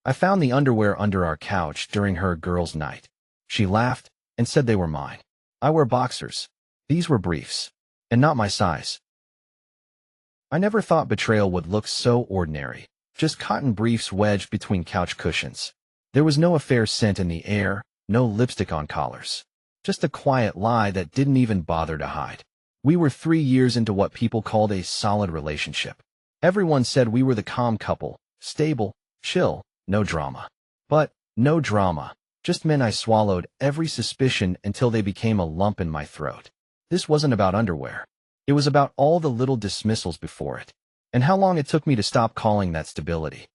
I found the underwear under our couch during her girls' night. She laughed and said they were mine. I wear boxers. These were briefs. And not my size. I never thought betrayal would look so ordinary. Just cotton briefs wedged between couch cushions. There was no affair scent in the air, no lipstick on collars. Just a quiet lie that didn't even bother to hide. We were 3 years into what people called a solid relationship. Everyone said we were the calm couple, stable, chill, no drama. But no drama. Just meant I swallowed every suspicion until they became a lump in my throat. This wasn't about underwear. It was about all the little dismissals before it, and how long it took me to stop calling that stability.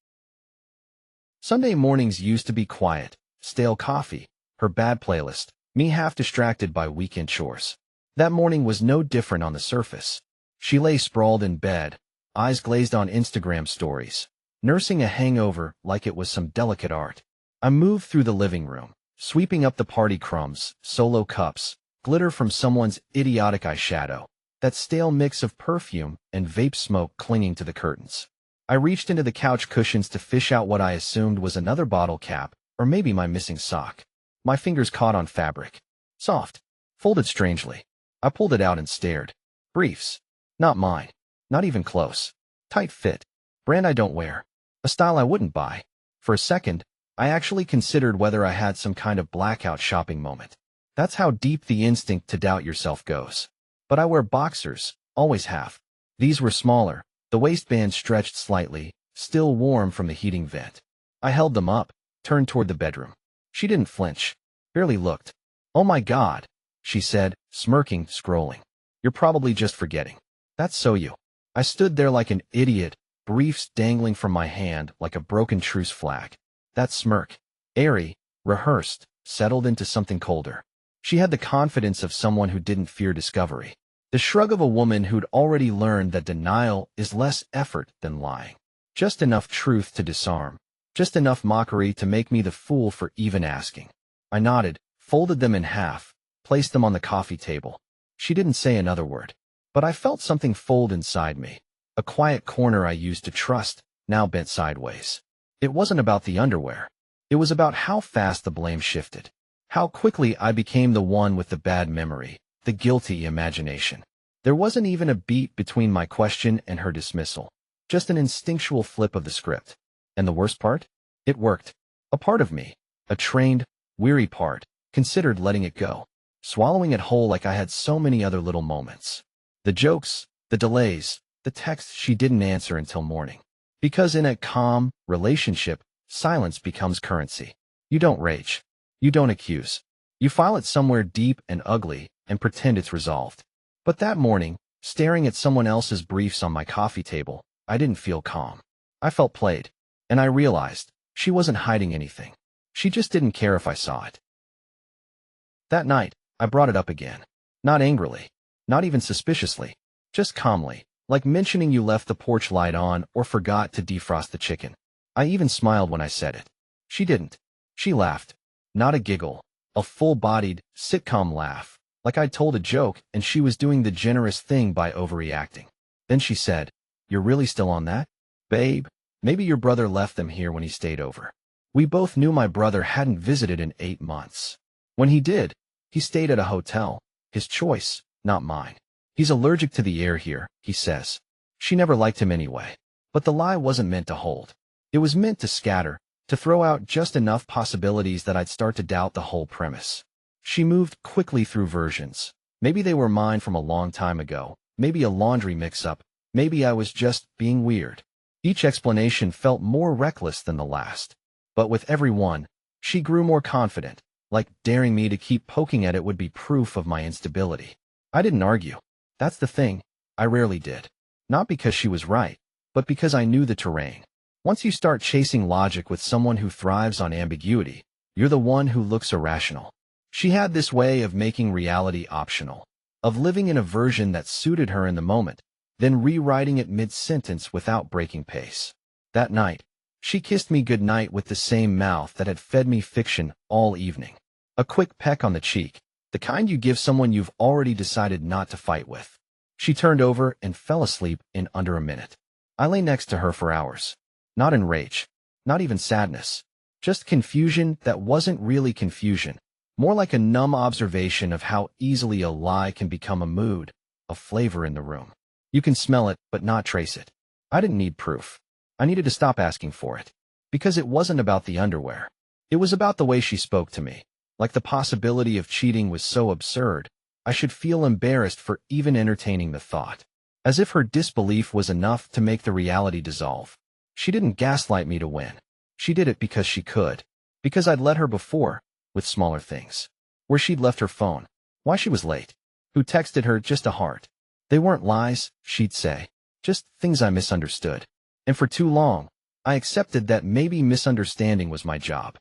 Sunday mornings used to be quiet, stale coffee, her bad playlist, me half distracted by weekend chores. That morning was no different on the surface. She lay sprawled in bed, eyes glazed on Instagram stories, nursing a hangover like it was some delicate art. I moved through the living room, sweeping up the party crumbs, solo cups, glitter from someone's idiotic eyeshadow, that stale mix of perfume and vape smoke clinging to the curtains. I reached into the couch cushions to fish out what I assumed was another bottle cap, or maybe my missing sock. My fingers caught on fabric. Soft. Folded strangely. I pulled it out and stared. Briefs. Not mine. Not even close. Tight fit. Brand I don't wear. A style I wouldn't buy. For a second, I actually considered whether I had some kind of blackout shopping moment. That's how deep the instinct to doubt yourself goes. But I wear boxers, always have. These were smaller, the waistband stretched slightly, still warm from the heating vent. I held them up, turned toward the bedroom. She didn't flinch, barely looked. Oh my God, she said, smirking, scrolling. You're probably just forgetting. That's so you. I stood there like an idiot, briefs dangling from my hand like a broken truce flag. That smirk, airy, rehearsed, settled into something colder. She had the confidence of someone who didn't fear discovery. The shrug of a woman who'd already learned that denial is less effort than lying. Just enough truth to disarm. Just enough mockery to make me the fool for even asking. I nodded, folded them in half, placed them on the coffee table. She didn't say another word. But I felt something fold inside me. A quiet corner I used to trust, now bent sideways. It wasn't about the underwear. It was about how fast the blame shifted. How quickly I became the one with the bad memory, the guilty imagination. There wasn't even a beat between my question and her dismissal. Just an instinctual flip of the script. And the worst part? It worked. A part of me, a trained, weary part, considered letting it go, swallowing it whole like I had so many other little moments. The jokes, the delays, the texts she didn't answer until morning. Because in a calm relationship, silence becomes currency. You don't rage. You don't accuse. You file it somewhere deep and ugly and pretend it's resolved. But that morning, staring at someone else's briefs on my coffee table, I didn't feel calm. I felt played. And I realized she wasn't hiding anything. She just didn't care if I saw it. That night, I brought it up again. Not angrily. Not even suspiciously. Just calmly, like mentioning you left the porch light on or forgot to defrost the chicken. I even smiled when I said it. She didn't. She laughed. Not a giggle. A full-bodied, sitcom laugh. Like I'd told a joke and she was doing the generous thing by overreacting. Then she said, "You're really still on that? Babe, maybe your brother left them here when he stayed over." We both knew my brother hadn't visited in 8 months. When he did, he stayed at a hotel. His choice, not mine. He's allergic to the air here, he says. She never liked him anyway. But the lie wasn't meant to hold. It was meant to scatter, to throw out just enough possibilities that I'd start to doubt the whole premise. She moved quickly through versions. Maybe they were mine from a long time ago. Maybe a laundry mix-up. Maybe I was just being weird. Each explanation felt more reckless than the last. But with every one, she grew more confident, like daring me to keep poking at it would be proof of my instability. I didn't argue. That's the thing. I rarely did. Not because she was right, but because I knew the terrain. Once you start chasing logic with someone who thrives on ambiguity, you're the one who looks irrational. She had this way of making reality optional, of living in a version that suited her in the moment, then rewriting it mid-sentence without breaking pace. That night, she kissed me goodnight with the same mouth that had fed me fiction all evening. A quick peck on the cheek, the kind you give someone you've already decided not to fight with. She turned over and fell asleep in under a minute. I lay next to her for hours. Not in rage. Not even sadness. Just confusion that wasn't really confusion. More like a numb observation of how easily a lie can become a mood, a flavor in the room. You can smell it, but not trace it. I didn't need proof. I needed to stop asking for it. Because it wasn't about the underwear. It was about the way she spoke to me. Like the possibility of cheating was so absurd, I should feel embarrassed for even entertaining the thought. As if her disbelief was enough to make the reality dissolve. She didn't gaslight me to win. She did it because she could. Because I'd let her before, with smaller things. Where she'd left her phone. Why she was late. Who texted her just a heart. They weren't lies, she'd say. Just things I misunderstood. And for too long, I accepted that maybe misunderstanding was my job.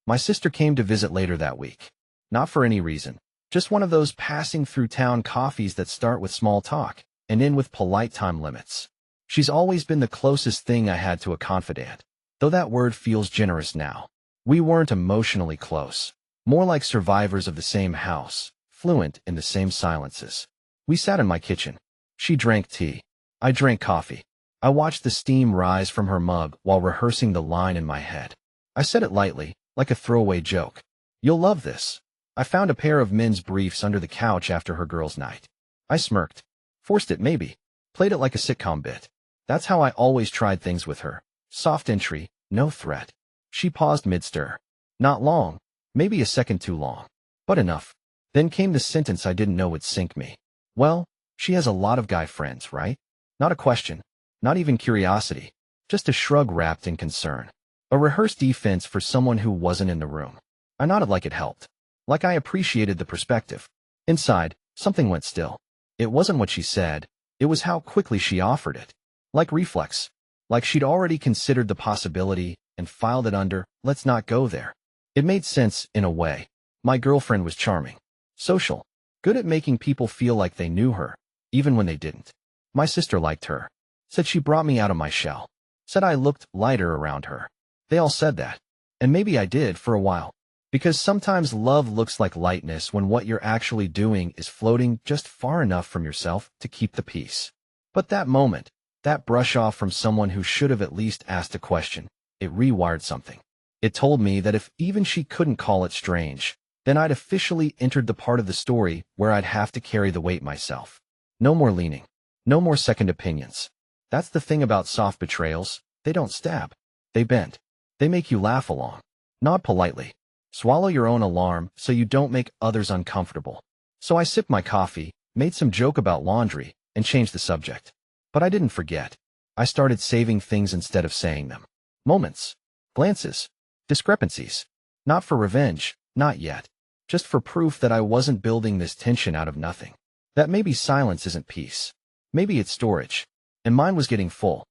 My sister came to visit later that week. Not for any reason. Just one of those passing through town coffees that start with small talk and end with polite time limits. She's always been the closest thing I had to a confidant, though that word feels generous now. We weren't emotionally close, more like survivors of the same house, fluent in the same silences. We sat in my kitchen. She drank tea. I drank coffee. I watched the steam rise from her mug while rehearsing the line in my head. I said it lightly, like a throwaway joke. You'll love this. I found a pair of men's briefs under the couch after her girls' night. I smirked. Forced it maybe. Played it like a sitcom bit. That's how I always tried things with her. Soft entry, no threat. She paused mid-stir. Not long. Maybe a second too long. But enough. Then came the sentence I didn't know would sink me. Well, she has a lot of guy friends, right? Not a question. Not even curiosity. Just a shrug wrapped in concern. A rehearsed defense for someone who wasn't in the room. I nodded like it helped. Like I appreciated the perspective. Inside, something went still. It wasn't what she said. It was how quickly she offered it. Like reflex. Like she'd already considered the possibility and filed it under, let's not go there. It made sense, in a way. My girlfriend was charming. Social. Good at making people feel like they knew her, even when they didn't. My sister liked her. Said she brought me out of my shell. Said I looked lighter around her. They all said that. And maybe I did for a while. Because sometimes love looks like lightness when what you're actually doing is floating just far enough from yourself to keep the peace. But that moment, that brush off from someone who should have at least asked a question, it rewired something. It told me that if even she couldn't call it strange, then I'd officially entered the part of the story where I'd have to carry the weight myself. No more leaning. No more second opinions. That's the thing about soft betrayals. They don't stab. They bend. They make you laugh along. Nod politely. Swallow your own alarm so you don't make others uncomfortable. So I sipped my coffee, made some joke about laundry, and changed the subject. But I didn't forget. I started saving things instead of saying them. Moments. Glances. Discrepancies. Not for revenge, not yet. Just for proof that I wasn't building this tension out of nothing. That maybe silence isn't peace. Maybe it's storage. And mine was getting full.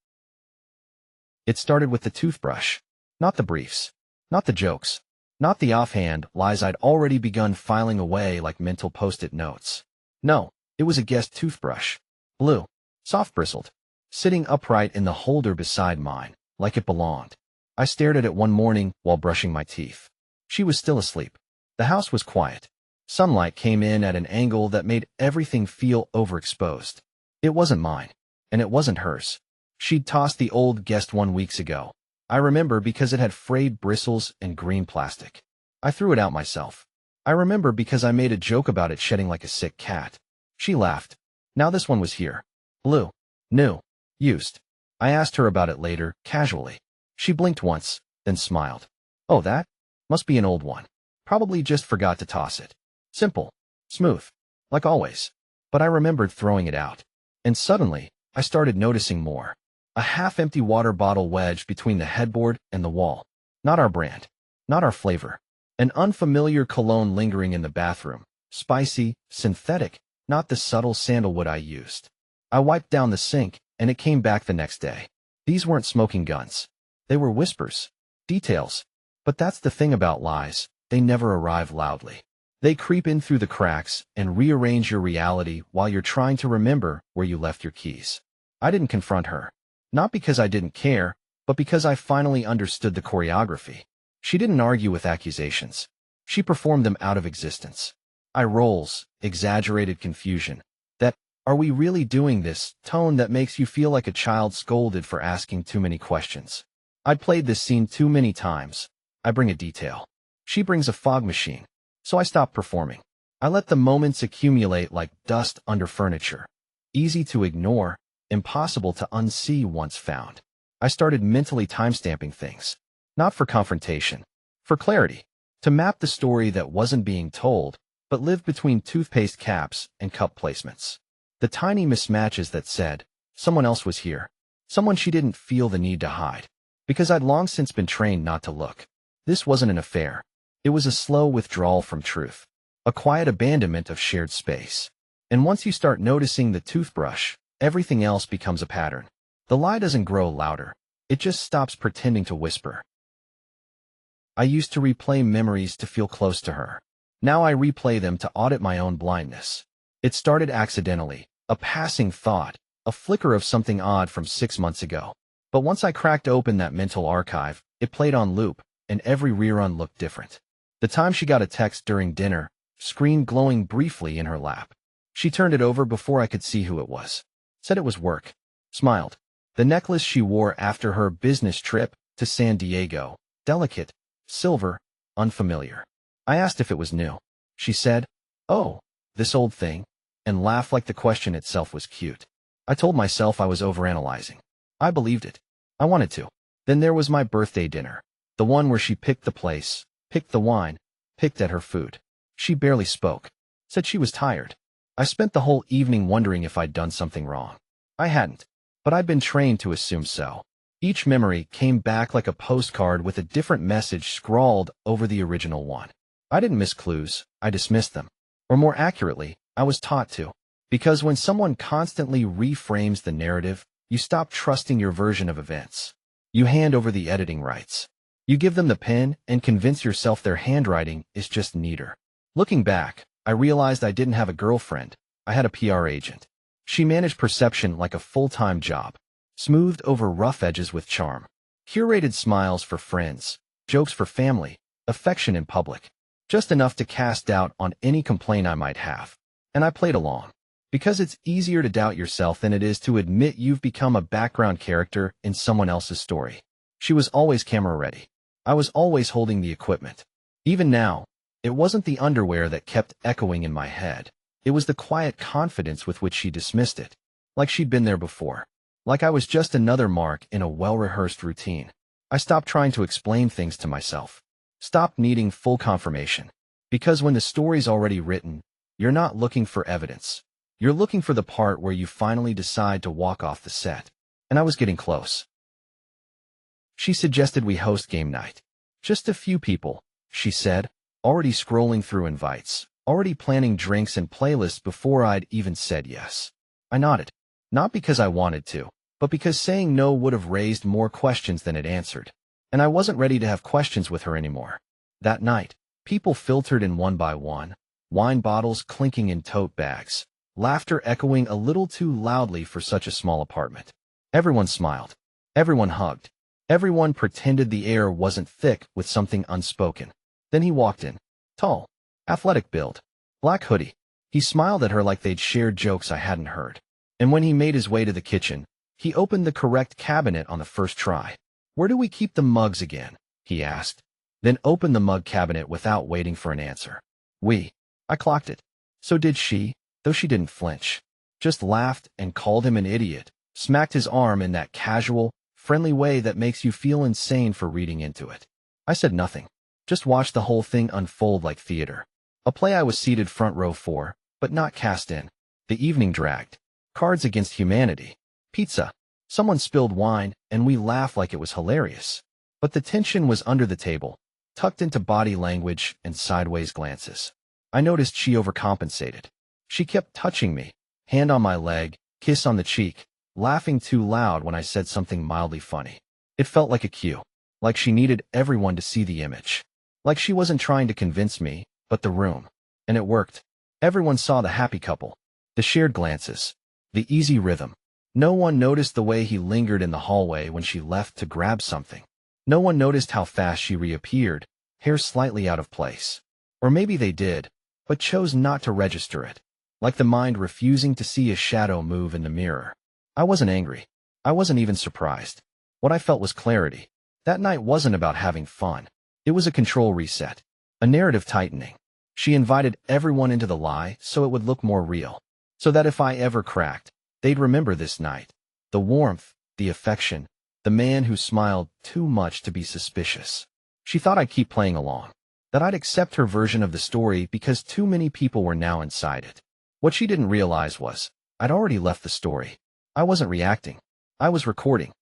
It started with the toothbrush. Not the briefs. Not the jokes. Not the offhand lies I'd already begun filing away like mental post-it notes. No, it was a guest toothbrush. Blue. Soft bristled. Sitting upright in the holder beside mine, like it belonged. I stared at it one morning while brushing my teeth. She was still asleep. The house was quiet. Sunlight came in at an angle that made everything feel overexposed. It wasn't mine. And it wasn't hers. She'd tossed the old guest 1 week ago. I remember because it had frayed bristles and green plastic. I threw it out myself. I remember because I made a joke about it shedding like a sick cat. She laughed. Now this one was here. Blue. New. Used. I asked her about it later, casually. She blinked once, then smiled. Oh, that? Must be an old one. Probably just forgot to toss it. Simple. Smooth. Like always. But I remembered throwing it out. And suddenly, I started noticing more. A half-empty water bottle wedged between the headboard and the wall. Not our brand. Not our flavor. An unfamiliar cologne lingering in the bathroom. Spicy, synthetic, not the subtle sandalwood I used. I wiped down the sink, and it came back the next day. These weren't smoking guns. They were whispers. Details. But that's the thing about lies. They never arrive loudly. They creep in through the cracks and rearrange your reality while you're trying to remember where you left your keys. I didn't confront her. Not because I didn't care, but because I finally understood the choreography. She didn't argue with accusations. She performed them out of existence. Eye rolls, exaggerated confusion. That, are we really doing this, tone that makes you feel like a child scolded for asking too many questions. I'd played this scene too many times. I bring a detail. She brings a fog machine. So I stopped performing. I let the moments accumulate like dust under furniture. Easy to ignore, impossible to unsee once found. I started mentally timestamping things. Not for confrontation. For clarity. To map the story that wasn't being told, but lived between toothpaste caps and cup placements. The tiny mismatches that said, someone else was here. Someone she didn't feel the need to hide. Because I'd long since been trained not to look. This wasn't an affair. It was a slow withdrawal from truth. A quiet abandonment of shared space. And once you start noticing the toothbrush, everything else becomes a pattern. The lie doesn't grow louder. It just stops pretending to whisper. I used to replay memories to feel close to her. Now I replay them to audit my own blindness. It started accidentally, a passing thought, a flicker of something odd from 6 months ago. But once I cracked open that mental archive, it played on loop, and every rerun looked different. The time she got a text during dinner, screen glowing briefly in her lap. She turned it over before I could see who it was. Said it was work. Smiled. The necklace she wore after her business trip to San Diego. Delicate, silver, unfamiliar. I asked if it was new. She said, "Oh, this old thing," and laughed like the question itself was cute. I told myself I was overanalyzing. I believed it. I wanted to. Then there was my birthday dinner. The one where she picked the place, picked the wine, picked at her food. She barely spoke. Said she was tired. I spent the whole evening wondering if I'd done something wrong. I hadn't. But I'd been trained to assume so. Each memory came back like a postcard with a different message scrawled over the original one. I didn't miss clues, I dismissed them. Or more accurately, I was taught to. Because when someone constantly reframes the narrative, you stop trusting your version of events. You hand over the editing rights. You give them the pen and convince yourself their handwriting is just neater. Looking back, I realized I didn't have a girlfriend. I had a PR agent. She managed perception like a full-time job. Smoothed over rough edges with charm. Curated smiles for friends, jokes for family, affection in public. Just enough to cast doubt on any complaint I might have. And I played along. Because it's easier to doubt yourself than it is to admit you've become a background character in someone else's story. She was always camera ready. I was always holding the equipment. Even now, it wasn't the underwear that kept echoing in my head. It was the quiet confidence with which she dismissed it. Like she'd been there before. Like I was just another mark in a well-rehearsed routine. I stopped trying to explain things to myself. Stopped needing full confirmation. Because when the story's already written, you're not looking for evidence. You're looking for the part where you finally decide to walk off the set. And I was getting close. She suggested we host game night. Just a few people, she said, already scrolling through invites, already planning drinks and playlists before I'd even said yes. I nodded. Not because I wanted to, but because saying no would have raised more questions than it answered. And I wasn't ready to have questions with her anymore. That night, people filtered in one by one, wine bottles clinking in tote bags, laughter echoing a little too loudly for such a small apartment. Everyone smiled. Everyone hugged. Everyone pretended the air wasn't thick with something unspoken. Then he walked in. Tall. Athletic build. Black hoodie. He smiled at her like they'd shared jokes I hadn't heard. And when he made his way to the kitchen, he opened the correct cabinet on the first try. "Where do we keep the mugs again?" he asked. Then opened the mug cabinet without waiting for an answer. I clocked it. So did she, though she didn't flinch. Just laughed and called him an idiot, smacked his arm in that casual, friendly way that makes you feel insane for reading into it. I said nothing. Just watched the whole thing unfold like theater. A play I was seated front row for, but not cast in. The evening dragged. Cards Against Humanity. Pizza. Someone spilled wine, and we laughed like it was hilarious. But the tension was under the table, tucked into body language and sideways glances. I noticed she overcompensated. She kept touching me, hand on my leg, kiss on the cheek, laughing too loud when I said something mildly funny. It felt like a cue. Like she needed everyone to see the image. Like she wasn't trying to convince me, but the room. And it worked. Everyone saw the happy couple. The shared glances. The easy rhythm. No one noticed the way he lingered in the hallway when she left to grab something. No one noticed how fast she reappeared, hair slightly out of place. Or maybe they did, but chose not to register it. Like the mind refusing to see a shadow move in the mirror. I wasn't angry. I wasn't even surprised. What I felt was clarity. That night wasn't about having fun. It was a control reset, a narrative tightening. She invited everyone into the lie so it would look more real, so that if I ever cracked, they'd remember this night. The warmth, the affection, the man who smiled too much to be suspicious. She thought I'd keep playing along, that I'd accept her version of the story because too many people were now inside it. What she didn't realize was, I'd already left the story. I wasn't reacting. I was recording.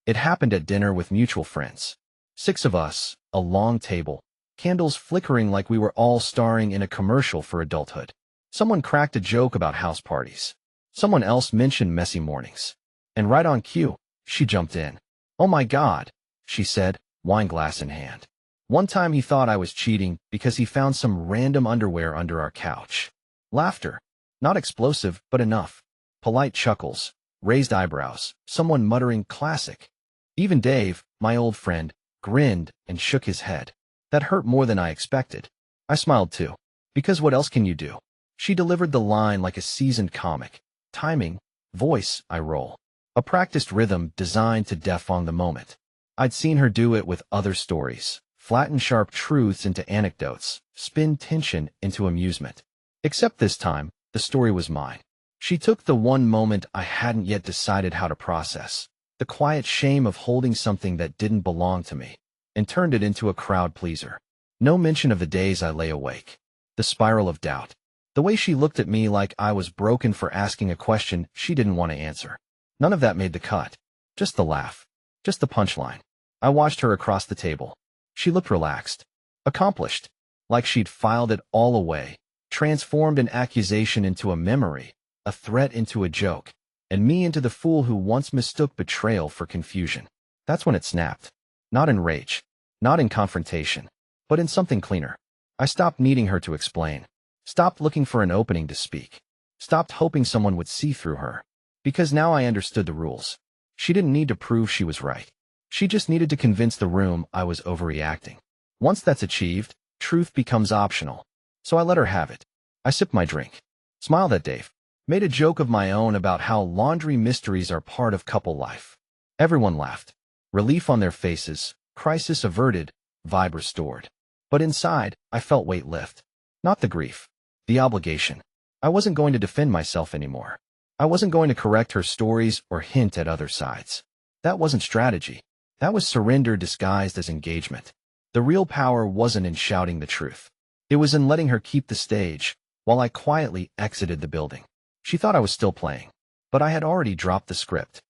It happened at dinner with mutual friends. 6 of us, a long table, candles flickering like we were all starring in a commercial for adulthood. Someone cracked a joke about house parties. Someone else mentioned messy mornings. And right on cue, she jumped in. "Oh my God," she said, wine glass in hand. One time he thought I was cheating because he found some random underwear under our couch. Laughter. Not explosive, but enough. Polite chuckles, raised eyebrows, someone muttering classic. Even Dave, my old friend, grinned and shook his head. That hurt more than I expected. I smiled too. Because what else can you do? She delivered the line like a seasoned comic. Timing, voice, eye roll. A practiced rhythm designed to deafon the moment. I'd seen her do it with other stories. Flatten sharp truths into anecdotes. Spin tension into amusement. Except this time, the story was mine. She took the one moment I hadn't yet decided how to process, the quiet shame of holding something that didn't belong to me, and turned it into a crowd pleaser. No mention of the days I lay awake. The spiral of doubt. The way she looked at me like I was broken for asking a question she didn't want to answer. None of that made the cut. Just the laugh. Just the punchline. I watched her across the table. She looked relaxed. Accomplished. Like she'd filed it all away. Transformed an accusation into a memory. A threat into a joke. And me into the fool who once mistook betrayal for confusion. That's when it snapped. Not in rage. Not in confrontation. But in something cleaner. I stopped needing her to explain. Stopped looking for an opening to speak. Stopped hoping someone would see through her. Because now I understood the rules. She didn't need to prove she was right. She just needed to convince the room I was overreacting. Once that's achieved, truth becomes optional. So I let her have it. I sipped my drink. Smiled at Dave. Made a joke of my own about how laundry mysteries are part of couple life. Everyone laughed. Relief on their faces, crisis averted, vibe restored. But inside, I felt weight lift. Not the grief. The obligation. I wasn't going to defend myself anymore. I wasn't going to correct her stories or hint at other sides. That wasn't strategy. That was surrender disguised as engagement. The real power wasn't in shouting the truth. It was in letting her keep the stage, while I quietly exited the building. She thought I was still playing, but I had already dropped the script.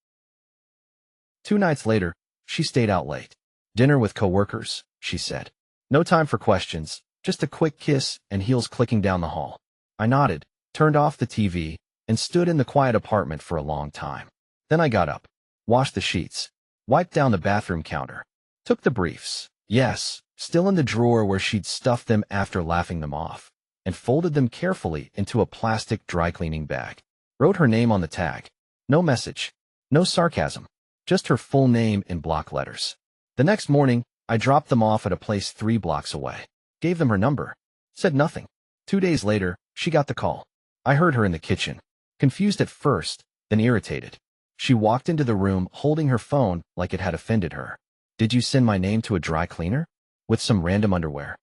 2 nights later, she stayed out late. Dinner with coworkers, she said. No time for questions, just a quick kiss and heels clicking down the hall. I nodded, turned off the TV, and stood in the quiet apartment for a long time. Then I got up, washed the sheets, wiped down the bathroom counter, took the briefs, yes, still in the drawer where she'd stuffed them after laughing them off, and folded them carefully into a plastic dry cleaning bag. Wrote her name on the tag. No message, no sarcasm, just her full name in block letters. The next morning, I dropped them off at a place 3 blocks away. Gave them her number. Said nothing. 2 days later, she got the call. I heard her in the kitchen. Confused at first, then irritated. She walked into the room holding her phone like it had offended her. "Did you send my name to a dry cleaner? With some random underwear?"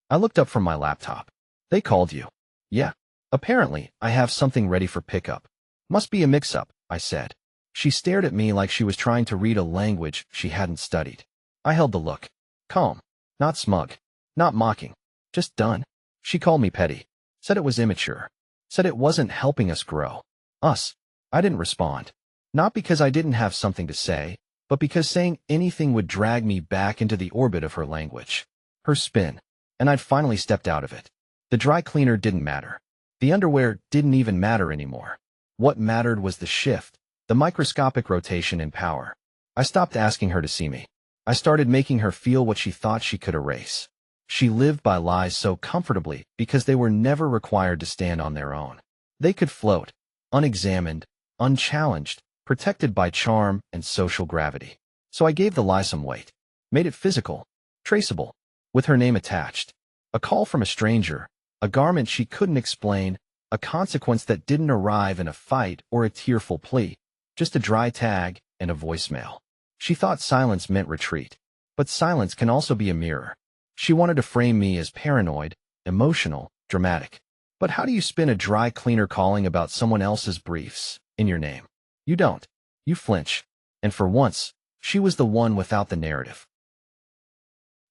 I looked up from my laptop. "They called you." "Yeah. Apparently, I have something ready for pickup." "Must be a mix-up," I said. She stared at me like she was trying to read a language she hadn't studied. I held the look. Calm. Not smug. Not mocking. Just done. She called me petty. Said it was immature. Said it wasn't helping us grow. Us. I didn't respond. Not because I didn't have something to say, but because saying anything would drag me back into the orbit of her language. Her spin. And I'd finally stepped out of it. The dry cleaner didn't matter. The underwear didn't even matter anymore. What mattered was the shift, the microscopic rotation in power. I stopped asking her to see me. I started making her feel what she thought she could erase. She lived by lies so comfortably because they were never required to stand on their own. They could float, unexamined, unchallenged, protected by charm and social gravity. So I gave the lie some weight. Made it physical, traceable, with her name attached. A call from a stranger, a garment she couldn't explain, a consequence that didn't arrive in a fight or a tearful plea, just a dry tag and a voicemail. She thought silence meant retreat. But silence can also be a mirror. She wanted to frame me as paranoid, emotional, dramatic. But how do you spin a dry cleaner calling about someone else's briefs in your name? You don't. You flinch. And for once, she was the one without the narrative.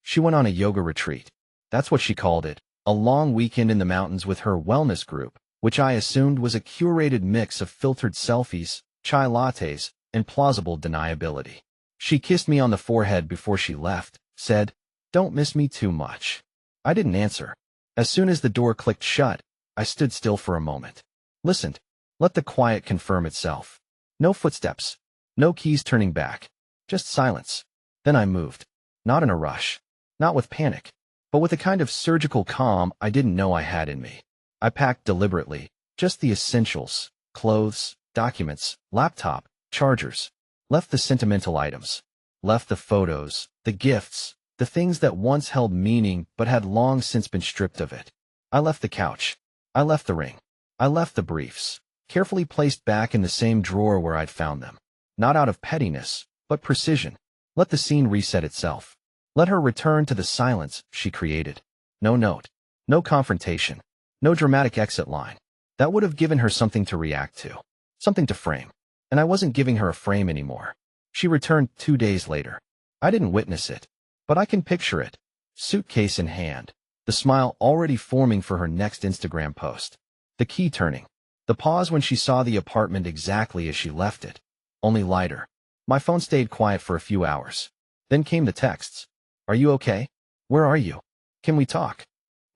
She went on a yoga retreat. That's what she called it. A long weekend in the mountains with her wellness group, which I assumed was a curated mix of filtered selfies, chai lattes, and plausible deniability. She kissed me on the forehead before she left, said, "Don't miss me too much." I didn't answer. As soon as the door clicked shut, I stood still for a moment. Listened. Let the quiet confirm itself. No footsteps. No keys turning back. Just silence. Then I moved. Not in a rush. Not with panic. But with a kind of surgical calm I didn't know I had in me. I packed deliberately. Just the essentials. Clothes, documents, laptop, chargers. Left the sentimental items. Left the photos, the gifts, the things that once held meaning but had long since been stripped of it. I left the couch. I left the ring. I left the briefs, carefully placed back in the same drawer where I'd found them. Not out of pettiness, but precision. Let the scene reset itself. Let her return to the silence she created. No note. No confrontation. No dramatic exit line. That would have given her something to react to. Something to frame. And I wasn't giving her a frame anymore. She returned 2 days later. I didn't witness it, but I can picture it. Suitcase in hand. The smile already forming for her next Instagram post. The key turning. The pause when she saw the apartment exactly as she left it. Only lighter. My phone stayed quiet for a few hours. Then came the texts. "Are you okay? Where are you? Can we talk?"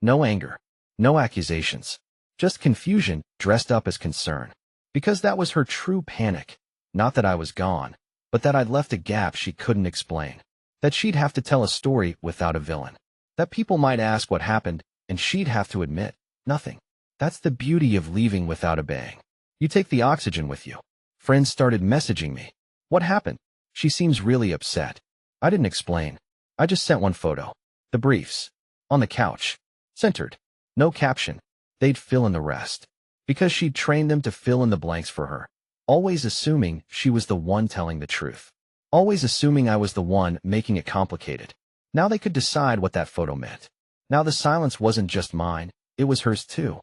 No anger. No accusations. Just confusion dressed up as concern. Because that was her true panic. Not that I was gone, but that I'd left a gap she couldn't explain. That she'd have to tell a story without a villain. That people might ask what happened, and she'd have to admit, nothing. That's the beauty of leaving without a bang. You take the oxygen with you. Friends started messaging me. "What happened? She seems really upset." I didn't explain. I just sent one photo. The briefs. On the couch. Centered. No caption. They'd fill in the rest. Because she'd trained them to fill in the blanks for her. Always assuming she was the one telling the truth. Always assuming I was the one making it complicated. Now they could decide what that photo meant. Now the silence wasn't just mine, it was hers too.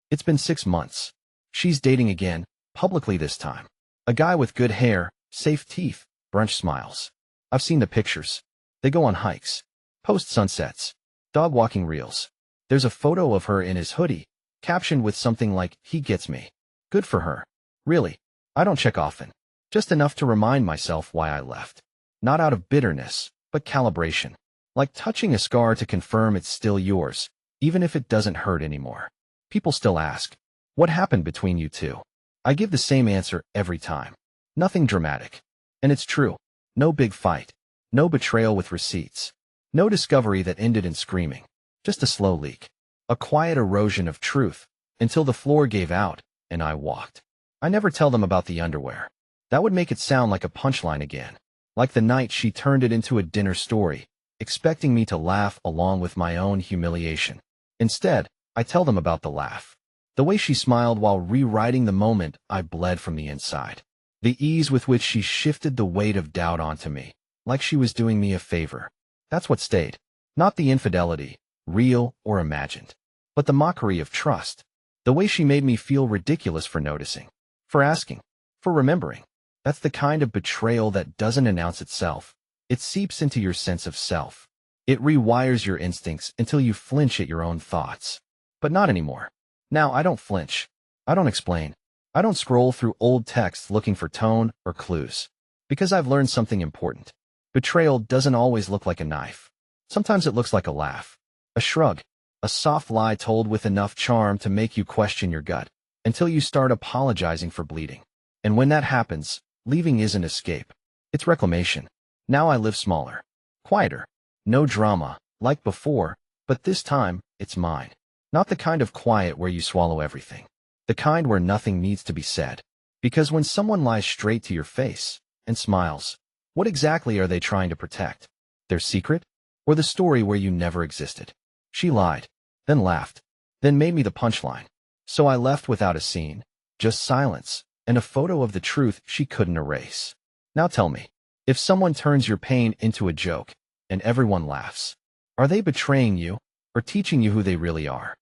It's been 6 months. She's dating again, publicly this time. A guy with good hair, safe teeth, brunch smiles. I've seen the pictures. They go on hikes. Post sunsets. Dog walking reels. There's a photo of her in his hoodie, captioned with something like, "He gets me." Good for her. Really, I don't check often. Just enough to remind myself why I left. Not out of bitterness, but calibration. Like touching a scar to confirm it's still yours, even if it doesn't hurt anymore. People still ask, "What happened between you two?" I give the same answer every time. Nothing dramatic. And it's true. No big fight. No betrayal with receipts. No discovery that ended in screaming. Just a slow leak. A quiet erosion of truth, until the floor gave out, and I walked. I never tell them about the underwear. That would make it sound like a punchline again. Like the night she turned it into a dinner story, expecting me to laugh along with my own humiliation. Instead, I tell them about the laugh. The way she smiled while rewriting the moment I bled from the inside. The ease with which she shifted the weight of doubt onto me, like she was doing me a favor. That's what stayed. Not the infidelity, real or imagined, but the mockery of trust. The way she made me feel ridiculous for noticing, for asking, for remembering. That's the kind of betrayal that doesn't announce itself. It seeps into your sense of self. It rewires your instincts until you flinch at your own thoughts. But not anymore. Now I don't flinch. I don't explain. I don't scroll through old texts looking for tone or clues. Because I've learned something important. Betrayal doesn't always look like a knife. Sometimes it looks like a laugh, a shrug, a soft lie told with enough charm to make you question your gut, until you start apologizing for bleeding. And when that happens, leaving isn't escape. It's reclamation. Now I live smaller, quieter, no drama, like before, but this time, it's mine. Not the kind of quiet where you swallow everything. The kind where nothing needs to be said. Because when someone lies straight to your face and smiles, what exactly are they trying to protect? Their secret? Or the story where you never existed? She lied, then laughed, then made me the punchline. So I left without a scene, just silence, and a photo of the truth she couldn't erase. Now tell me, if someone turns your pain into a joke and everyone laughs, are they betraying you or teaching you who they really are?